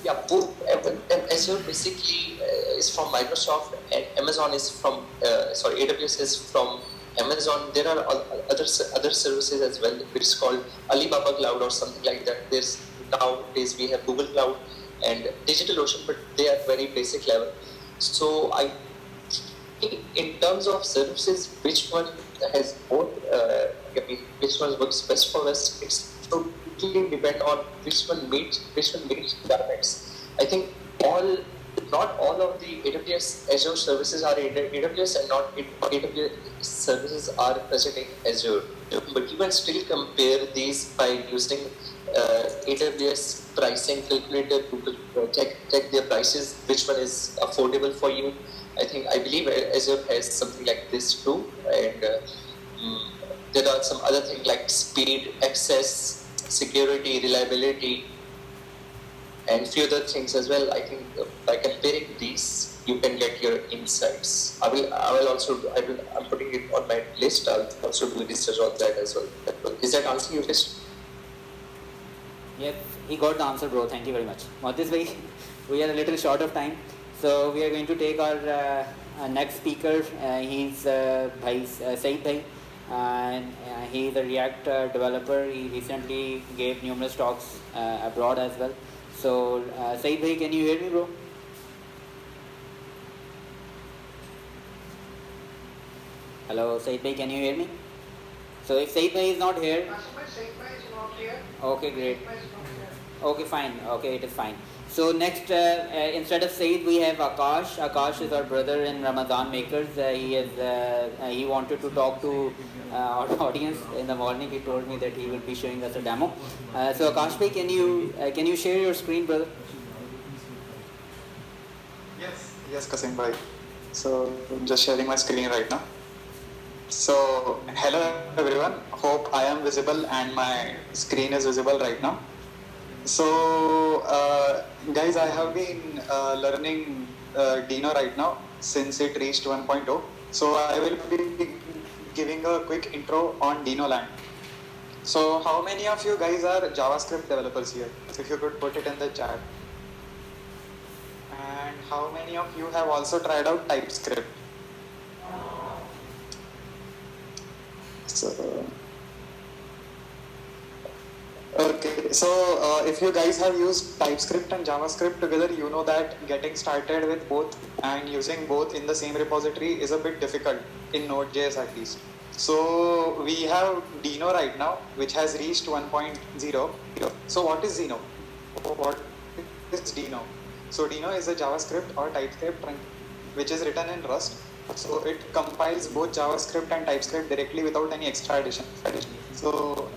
Yeah, both Azure basically is from Microsoft, and Amazon is from AWS is from Amazon. There are other services as well, which is called Alibaba Cloud or something like that. There's nowadays we have Google Cloud and DigitalOcean, but they are very basic level. So I think in terms of services, which one has both? I mean, which one works best for us? It's totally depend on which one meets requirements. I think not all of the AWS Azure services are in AWS, and not AWS services are present in Azure. But you can still compare these by using AWS pricing calculator to check their prices, which one is affordable for you. I believe Azure has something like this too, and there are some other things like speed, access, security, reliability, and few other things as well. I think by comparing these, you can get your insights. I'm putting it on my list. I'll also do research on that as well. Is that answering your question? Yes, he got the answer, bro. Thank you very much. This way, we are a little short of time, so we are going to take our next speaker. He's Saeed Bhai, and he is a React developer. He recently gave numerous talks abroad as well. So, Saeed Bhai, can you hear me, bro? Hello, Saeed Bhai, can you hear me? So, if Saeed Bhai is not here, okay, great. Okay, fine. Okay, it is fine. So next, instead of Saeed, we have Akash. Akash is our brother in Ramadan Makers. He wanted to talk to our audience in the morning. He told me that he will be showing us a demo. So Akash bhai, can you share your screen, brother? Yes, Kasim bhai. So I'm just sharing my screen right now. So hello everyone. Hope I am visible and my screen is visible right now. So guys, I have been learning Dino right now since it reached 1.0. So I will be giving a quick intro on Dino land. So how many of you guys are JavaScript developers here? If you could put it in the chat. And how many of you have also tried out TypeScript? Okay, so if you guys have used TypeScript and JavaScript together, you know that getting started with both and using both in the same repository is a bit difficult in Node.js at least. So we have Dino right now, which has reached 1.0. So what is Dino? What is Dino? So Dino is a JavaScript or TypeScript which is written in Rust. So it compiles both JavaScript and TypeScript directly without any extra addition. So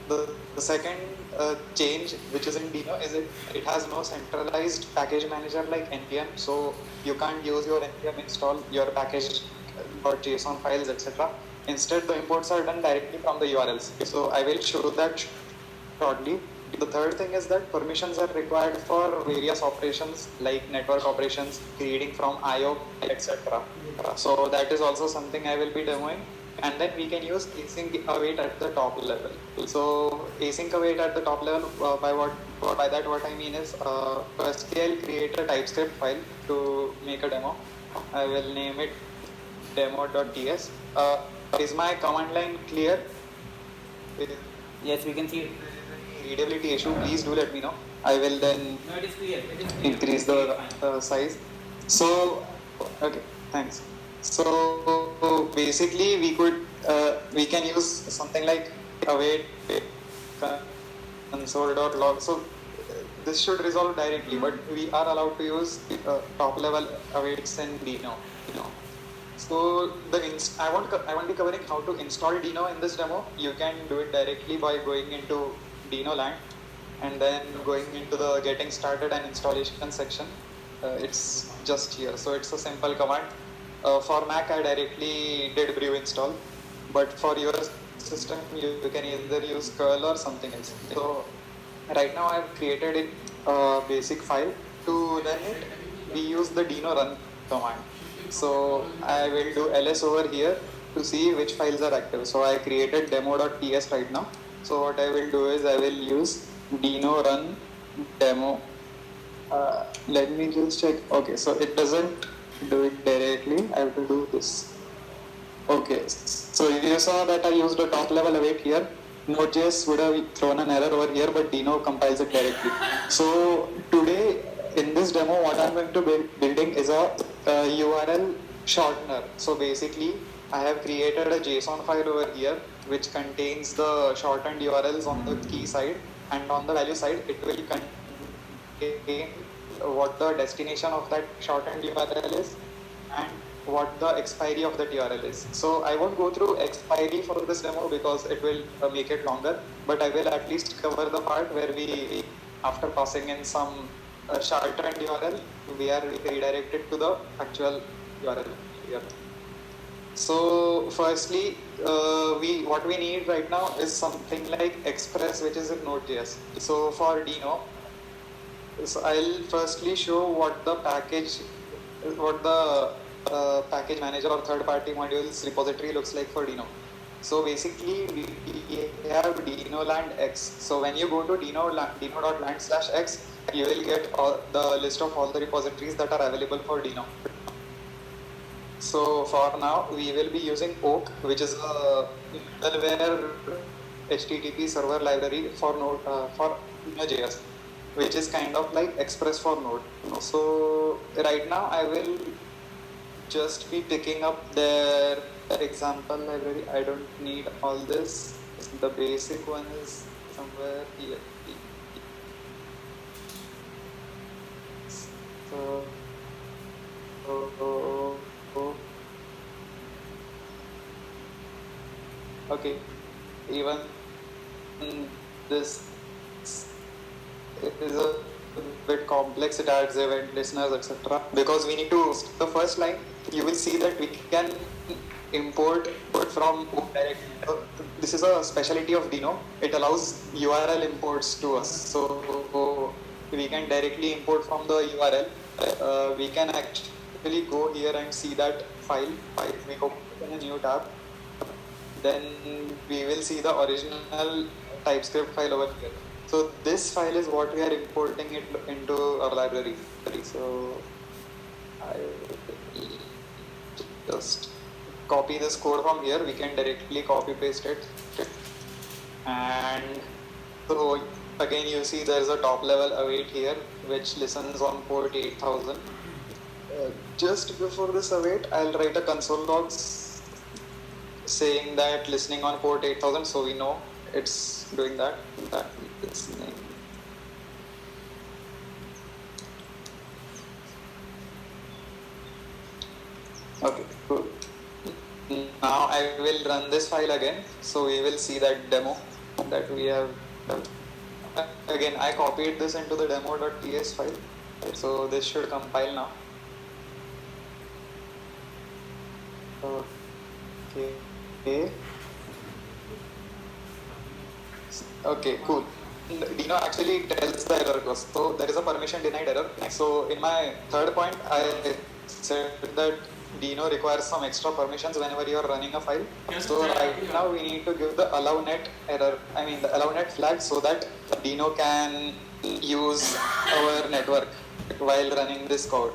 the second change which is in Dino is it has no centralized package manager like NPM. So you can't use your NPM install your package or JSON files, etc. Instead, the imports are done directly from the URLs. So I will show that shortly. The third thing is that permissions are required for various operations like network operations, reading from IO, etc. So that is also something I will be demoing. And then we can use async await at the top level. So async await at the top level, by that what I mean is, firstly I'll create a TypeScript file to make a demo. I will name it demo.ts. Is my command line clear? Yes, we can see it. Readability issue, please do let me know. I will then increase the size. So, okay, thanks. So basically, we can use something like await console.log. So this should resolve directly, but we are allowed to use top level awaits in Dino. So I won't be covering how to install Dino in this demo. You can do it directly by going into Dino land and then going into the getting started and installation section. It's just here. So it's a simple command. For Mac, I directly did brew install, but for your system, you can either use curl or something else. So right now I've created a basic file. To run it, we use the Dino run command. So I will do ls over here to see which files are active. So I created demo.ts right now. So what I will do is I will use Dino run demo. Let me just check. Okay, so it doesn't do it directly. I have to do this. Okay, so you saw that I used a top level await here. Node.js would have thrown an error over here, but Dino compiles it directly. So today in this demo, what I'm going to be building is a URL shortener. So basically, I have created a JSON file over here which contains the shortened URLs on the key side, and on the value side, it will contain what the destination of that shortened URL is and what the expiry of that URL is. So I won't go through expiry for this demo because it will make it longer, but I will at least cover the part where we, after passing in some shortened URL, we are redirected to the actual URL here. So firstly, what we need right now is something like Express, which is in Node.js. So for Dino, so I'll firstly show what the package manager or third-party modules repository looks like for Dino. So basically, we have Dino-land X. So when you go to dino.land/x, you will get the list of all the repositories that are available for Dino. So for now, we will be using Oak, which is a middleware HTTP server library for Node.js, which is kind of like Express for Node. So right now, I will just be picking up their example library. I don't need all this. The basic one is somewhere here. Okay, even this is a bit complex. It adds event listeners, etc. Because we need to, the first line, you will see that we can import from directly. This is a specialty of Dino. It allows URL imports to us. So we can directly import from the URL. We can actually go here and see that file. We open a new tab. Then we will see the original TypeScript file over here. So this file is what we are importing it into our library. So I will just copy this code from here. We can directly copy paste it. And so again, you see there is a top level await here, which listens on port 8000. Just before this await, I'll write a console log saying that listening on port 8000, so we know it's doing that. Listening. Okay, cool. Now I will run this file again, so we will see that demo that we have done. Again, I copied this into the demo.ts file, so this should compile now. Okay, cool. Dino actually tells the error clause. So there is a permission denied error. So in my third point, I said that Dino requires some extra permissions whenever you are running a file. So right now we need to give the allownet error. I mean the allownet flag, so that Dino can use our network while running this code.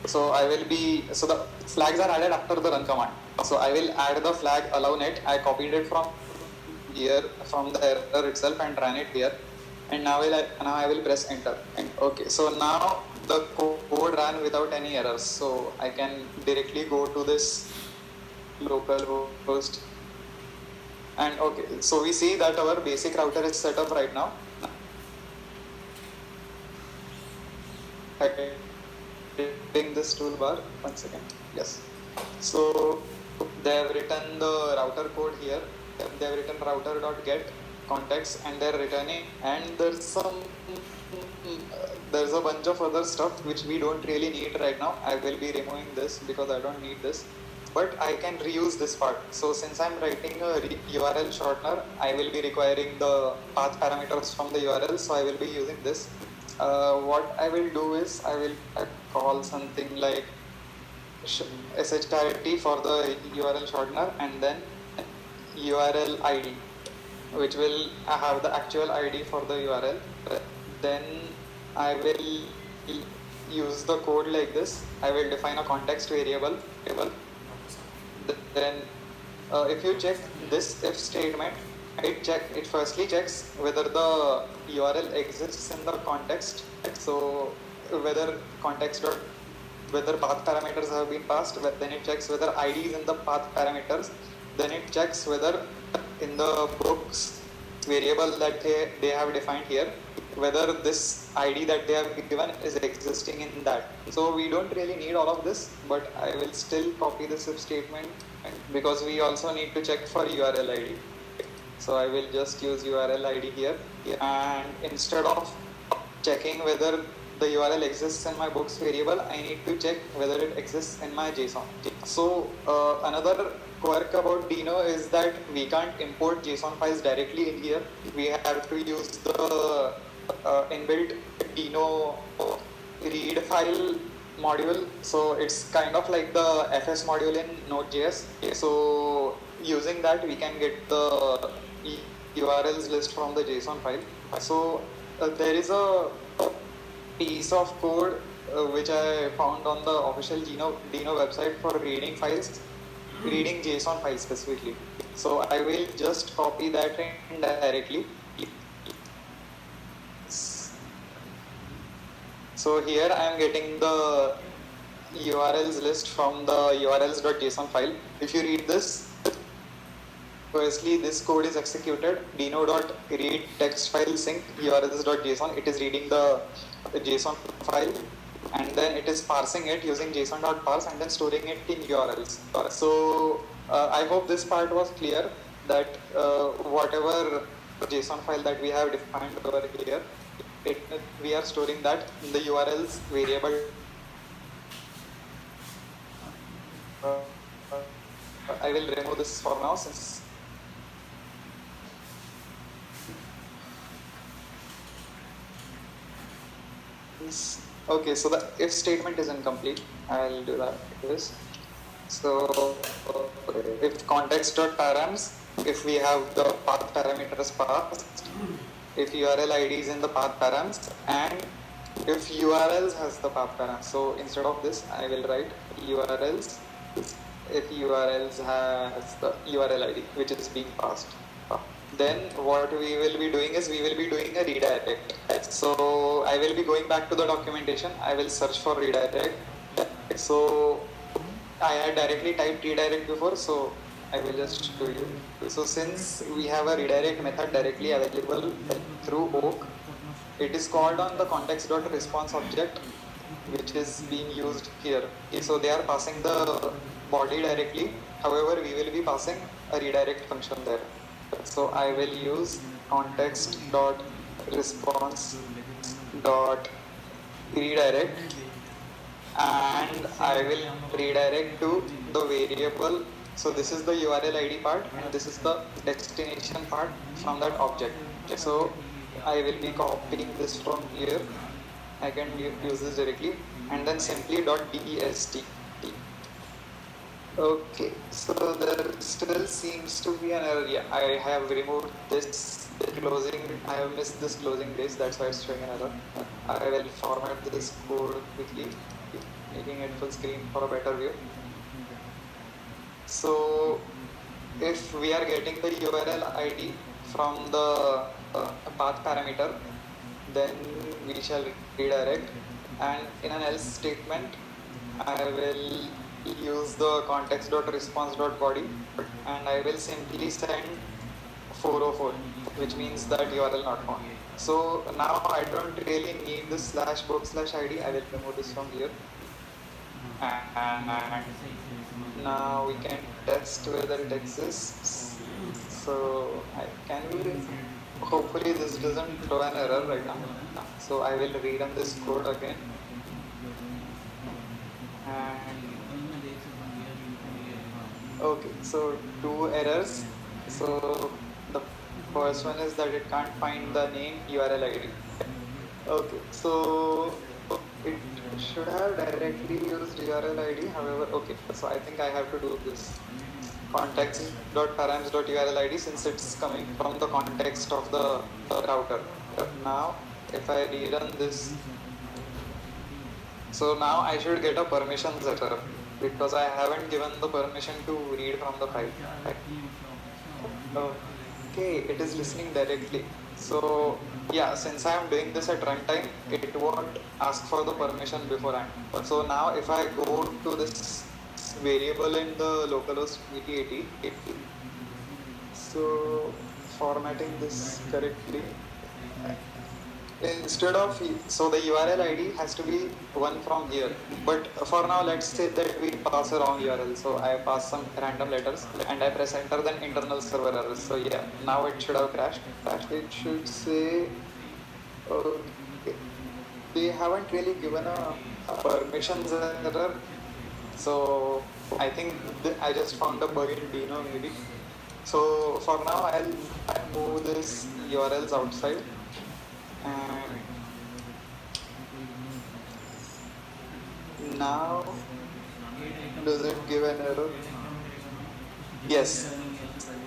So the flags are added after the run command. So I will add the flag allownet. I copied it from here, from the error itself, and ran it here. And now I will press enter. And okay, so now the code ran without any errors. So I can directly go to this local host. And okay, so we see that our basic router is set up right now. Hitting this toolbar, 1 second. Yes. So they have written the router code here. They have written router.get context, and they're returning. And there's a bunch of other stuff which we don't really need right now. I will be removing this because I don't need this, but I can reuse this part. So since I'm writing a URL shortener, I will be requiring the path parameters from the URL. So I will be using this. What I will do is I will call something like shRT for the URL shortener, and then URL ID. which will have the actual ID for the URL. Then I will use the code like this. I will define a context variable. Then if you check this if statement, it firstly checks whether the URL exists in the context. So whether whether path parameters have been passed, then it checks whether ID is in the path parameters. Then it checks whether in the books variable that they have defined here, whether this ID that they have given is existing in that. So we don't really need all of this, but I will still copy this if statement because we also need to check for URL ID. So I will just use URL ID here, and instead of checking whether the URL exists in my books variable, I need to check whether it exists in my JSON. So another quirk about Dino is that we can't import JSON files directly in here. We have to use the inbuilt Dino read file module. So it's kind of like the FS module in Node.js. So using that, we can get the URLs list from the JSON file. So there is a piece of code which I found on the official Dino website for reading JSON files specifically. So I will just copy that in directly. So here I am getting the URLs list from the urls.json file. If you read this, firstly this code is executed, dino.read text file sync urls.json. It is reading the JSON file, and then it is parsing it using json.parse and then storing it in URLs. So I hope this part was clear, that whatever JSON file that we have defined over here, we are storing that in the URLs variable. I will remove this for now since okay, so the if statement is incomplete, I'll do that like this. So if context.params, if we have the path parameters passed, if URL ID is in the path params, and if URLs has the path params. So instead of this, I will write URLs if URLs has the URL ID which is being passed. Then what we will be doing is we will be doing a redirect. So I will be going back to the documentation. I will search for redirect. So I had directly typed redirect before, so I will just show you. So since we have a redirect method directly available through Oak, it is called on the context.response object, which is being used here. So they are passing the body directly. However, we will be passing a redirect function there. So I will use context.response.redirect, and I will redirect to the variable. So this is the URL ID part, and this is the destination part from that object. So I will be copying this from here. I can use this directly, and then simply .dest. Okay, so there still seems to be an error. Yeah, I have removed this closing. I have missed this closing brace. That's why it's showing an error. I will format this code quickly, making it full screen for a better view. So if we are getting the URL ID from the path parameter, then we shall redirect, and in an else statement I will use the context.response.body, and I will simply send 404, which means that URL not found. So now I don't really need this /book/id. I will remove this from here, and now we can test whether it exists. So hopefully this doesn't throw an error right now. So I will rerun this code again, and okay, so 2 errors. So the first one is that it can't find the name URL ID. Okay, so it should have directly used URL ID. However, okay, so I think I have to do this. context.params.url id since it's coming from the context of the router. Now, if I rerun this, so now I should get a permissions error because I haven't given the permission to read from the file. Okay, it is listening directly. So yeah, since I am doing this at runtime, it won't ask for the permission beforehand. So now if I go to this variable in the localhost 8080, so formatting this correctly, instead of, so the URL ID has to be one from here, but for now let's say that we pass a wrong URL. So I pass some random letters and I press enter, then internal server error. So yeah, now it should have crashed. It should say they haven't really given a permissions error. So I think I just found a bug in Dino maybe. So for now I'll move this URLs outside. And now, does it give an error? Yes.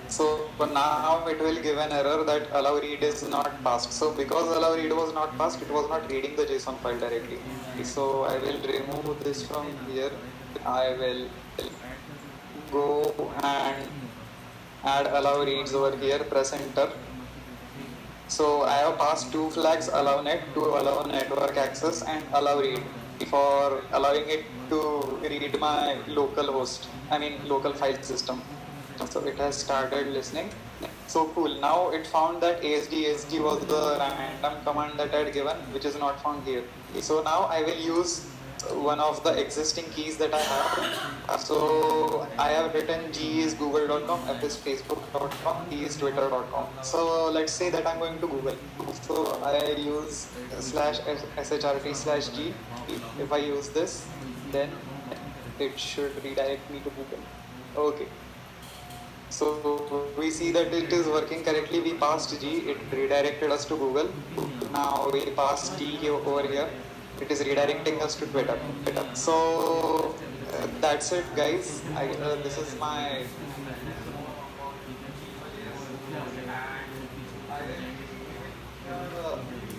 So now it will give an error that allow read is not passed. So because allow read was not passed, it was not reading the JSON file directly. So I will remove this from here. I will go and add allow reads over here, press enter. So I have passed two flags, allow net to allow network access and allow read for allowing it to read my local host, local file system. So it has started listening. So cool. Now it found that ASD was the random command that I had given, which is not found here. So now I will use one of the existing keys that I have. So I have written G is google.com, F is facebook.com, T is twitter.com. So let's say that I'm going to Google. So I use /shrt/G. If I use this, then it should redirect me to Google. Okay. So we see that it is working correctly. We passed G, it redirected us to Google. Now we passed T over here. It is redirecting us to Twitter. So that's it, guys. This is my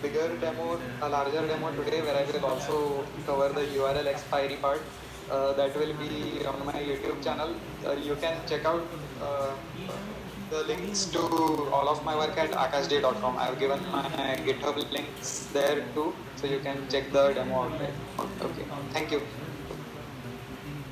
bigger demo, a larger demo today, where I will also cover the URL expiry part. That will be on my YouTube channel. You can check out the links to all of my work at akashday.com. I have given my GitHub links there too, so you can check the demo out there. Okay, thank you.